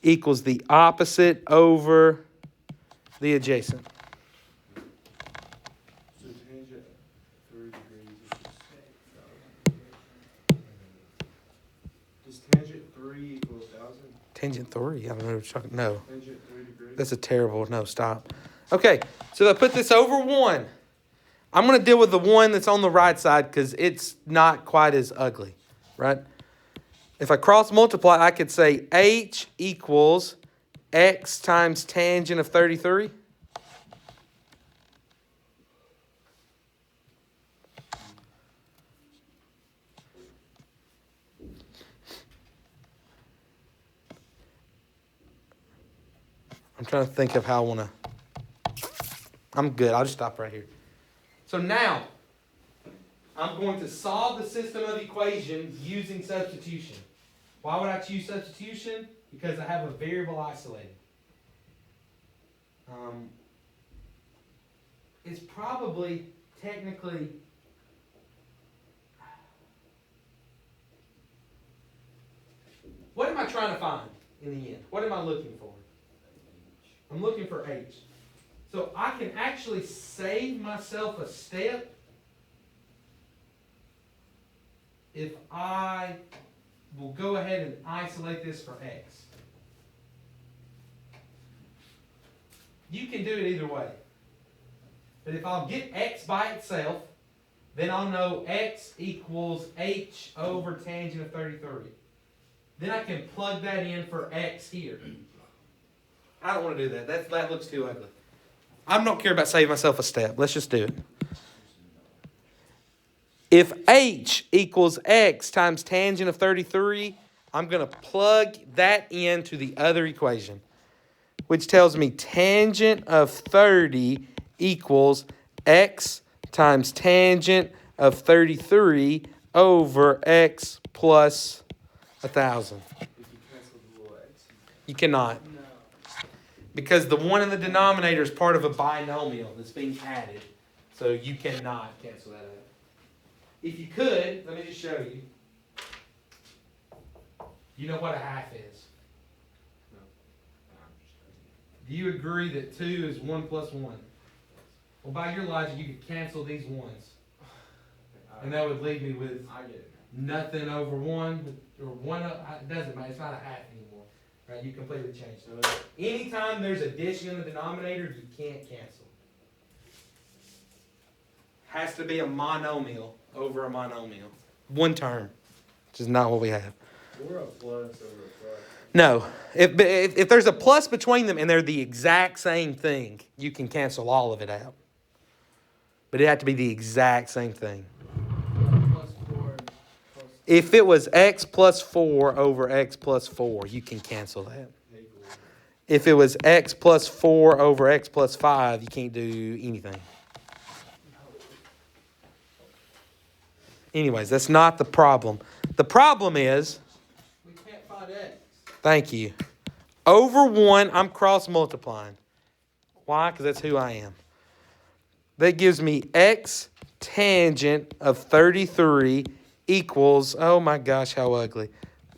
equals the opposite over the adjacent. So tangent 30 degrees is tangent 3 equal 1,000? Tangent 3? I don't know what you're talking. No. Tangent 3 degrees? That's a terrible. No, stop. Okay, so I put this over 1. I'm going to deal with the one that's on the right side because it's not quite as ugly, right? If I cross multiply, I could say h equals x times tangent of 33. I'm trying to think of how I want to. I'm good. I'll just stop right here. So now, I'm going to solve the system of equations using substitution. Why would I choose substitution? Because I have a variable isolated. It's probably technically what am I trying to find in the end? What am I looking for? I'm looking for h. So I can actually save myself a step if I will go ahead and isolate this for x. You can do it either way. But if I'll get x by itself, then I'll know x equals h over tangent of 33. Then I can plug that in for x here. I don't want to do that. That looks too ugly. I don't care about saving myself a step. Let's just do it. If h equals x times tangent of 33, I'm going to plug that into the other equation, which tells me tangent of 30 equals x times tangent of 33 over x plus 1,000. If you cancel the little x. You cannot. No. Because the one in the denominator is part of a binomial that's being added. So you cannot cancel that out. If you could, let me just show you. You know what a half is? No. Do you agree that 2 is 1 plus 1? Well, by your logic, you could cancel these ones. And that would leave me with I get it. nothing over 1. Or 1, it doesn't matter. It's not a half anymore. Right? You completely changed it. So anytime there's addition in the denominator, you can't cancel. Has to be a monomial over a monomial. One term, which is not what we have. Or a plus over a plus. No. If there's a plus between them and they're the exact same thing, you can cancel all of it out. But it had to be the exact same thing. Plus 4 plus If it was x plus 4 over x plus 4, you can cancel that. equal. If it was x plus 4 over x plus 5, you can't do anything. Anyways, that's not the problem. The problem is, We can't find x. thank you, over 1, I'm cross multiplying. Why? Because that's who I am. That gives me x tangent of 33 equals, oh my gosh, how ugly,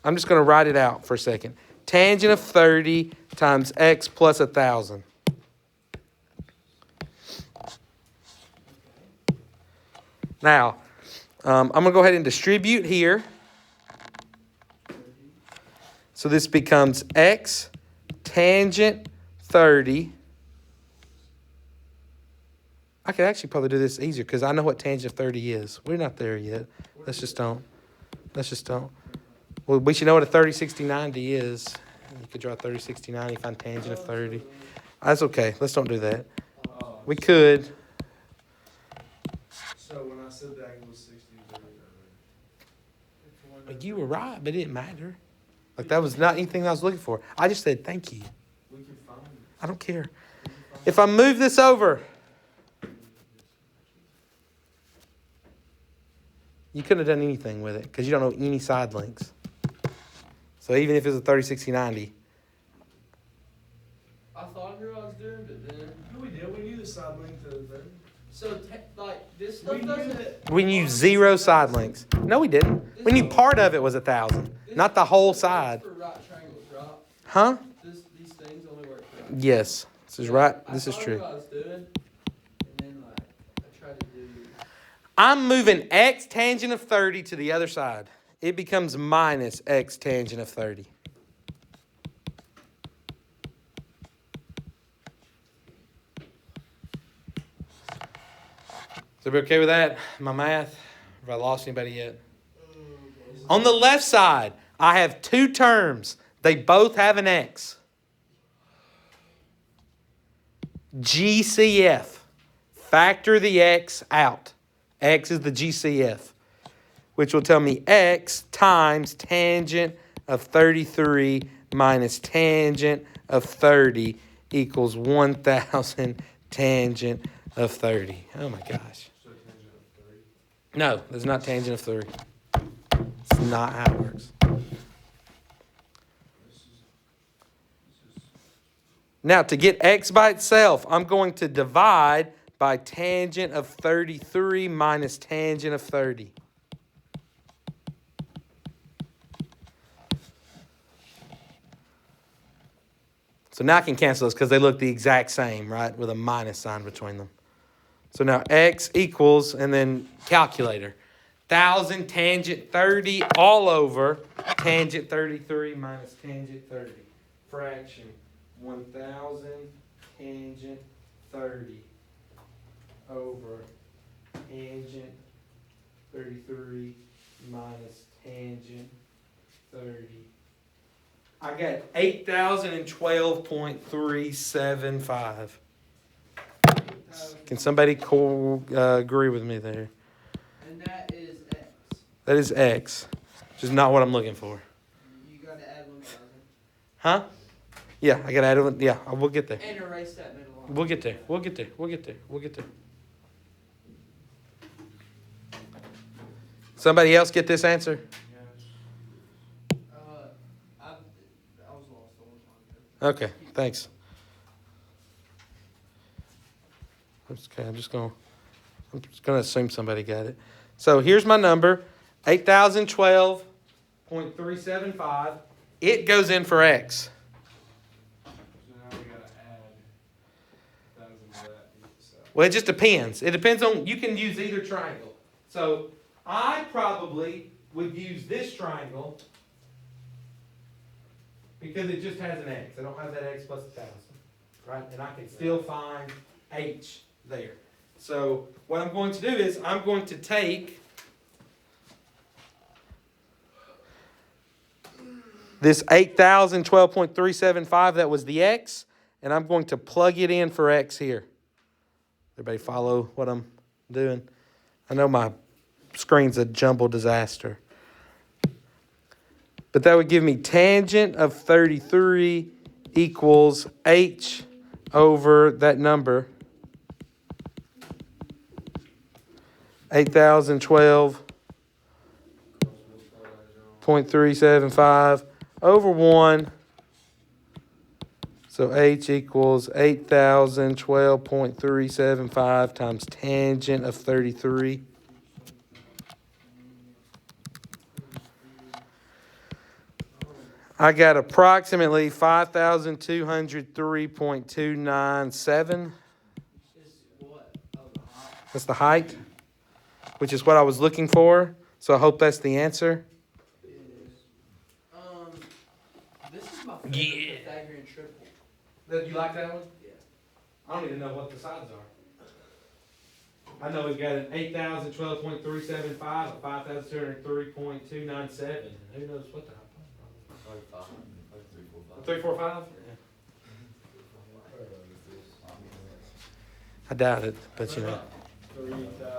I'm just going to write it out for a second. Tangent of 30 times x plus 1,000. Now, I'm going to go ahead and distribute here. So this becomes x tangent 30. I could actually probably do this easier because I know what tangent of 30 is. We're not there yet. Let's just don't. Well, we should know what a 30, 60, 90 is. You could draw 30, 60, 90, find tangent of 30. That's okay. Let's don't do that. We could. So when I said the angle was 60 degrees, But you were right, but it didn't matter. Like, that was not anything I was looking for. I just said thank you. we can find it. I don't care. If I move this over, you couldn't have done anything with it because you don't know any side lengths. So even if it's a 30, 60, 90. I thought I knew what I was doing, but then. No, we did. We knew the side length of the thing. So, like, this stuff doesn't. We knew 0 side lengths. No, we didn't. We knew part of it was 1,000, not the whole side. For right triangles, right? Huh? These things only work for right. Yes. This is right. This is I true. thought I knew what I was doing, and then, like, I tried to do. I'm moving x tangent of 30 to the other side. It becomes minus x tangent of 30. Is everybody okay with that? My math? Have I lost anybody yet? On the left side, I have two terms. They both have an x. GCF. Factor the x out. X is the GCF, which will tell me x times tangent of 33 minus tangent of 30 equals 1,000 tangent of 30. Oh my gosh. So tangent of 30. No, there's not tangent of 30. It's not how it works. Now, to get x by itself, I'm going to divide by tangent of 33 minus tangent of 30. So now I can cancel those because they look the exact same, right? With a minus sign between them. So now x equals, and then calculator. 1,000 tangent 30 all over tangent 33 minus tangent 30. Fraction 1,000 tangent 30 over tangent 33 minus tangent 30. I got 8,012.375. Can somebody agree with me there? And that is X. That is x, which is not what I'm looking for. You gotta add 1,000. Huh? Yeah, I got to add one. Yeah, we'll get there. And erase that middle line. We'll get there. We'll get there. Somebody else get this answer? I was lost the whole time. Okay, thanks. Okay, I'm just gonna assume somebody got it. So here's my number, 8,012.375. It goes in for x. So now we gotta add 1,000 to that. Well, it just depends. It depends on, you can use either triangle. So I probably would use this triangle because it just has an x. I don't have that x plus 1,000, right? And I can still find h there. So what I'm going to do is I'm going to take this 8,012.375, that was the x, and I'm going to plug it in for x here. Everybody follow what I'm doing? I know my screen's a jumbled disaster. But that would give me tangent of 33 equals h over that number, 8,012.375 over 1. So h equals 8,012.375 times tangent of 33. I got approximately 5,203.297. Is what? Oh, the height. That's the height, which is what I was looking for. So I hope that's the answer. It is. This is my favorite Yeah. Pythagorean triple. You like that one? Yeah. I don't even know what the sides are. I know we've got an 8,012.375, a 5,203.297. Who knows what the 345? I doubt it, but you know. 3,000.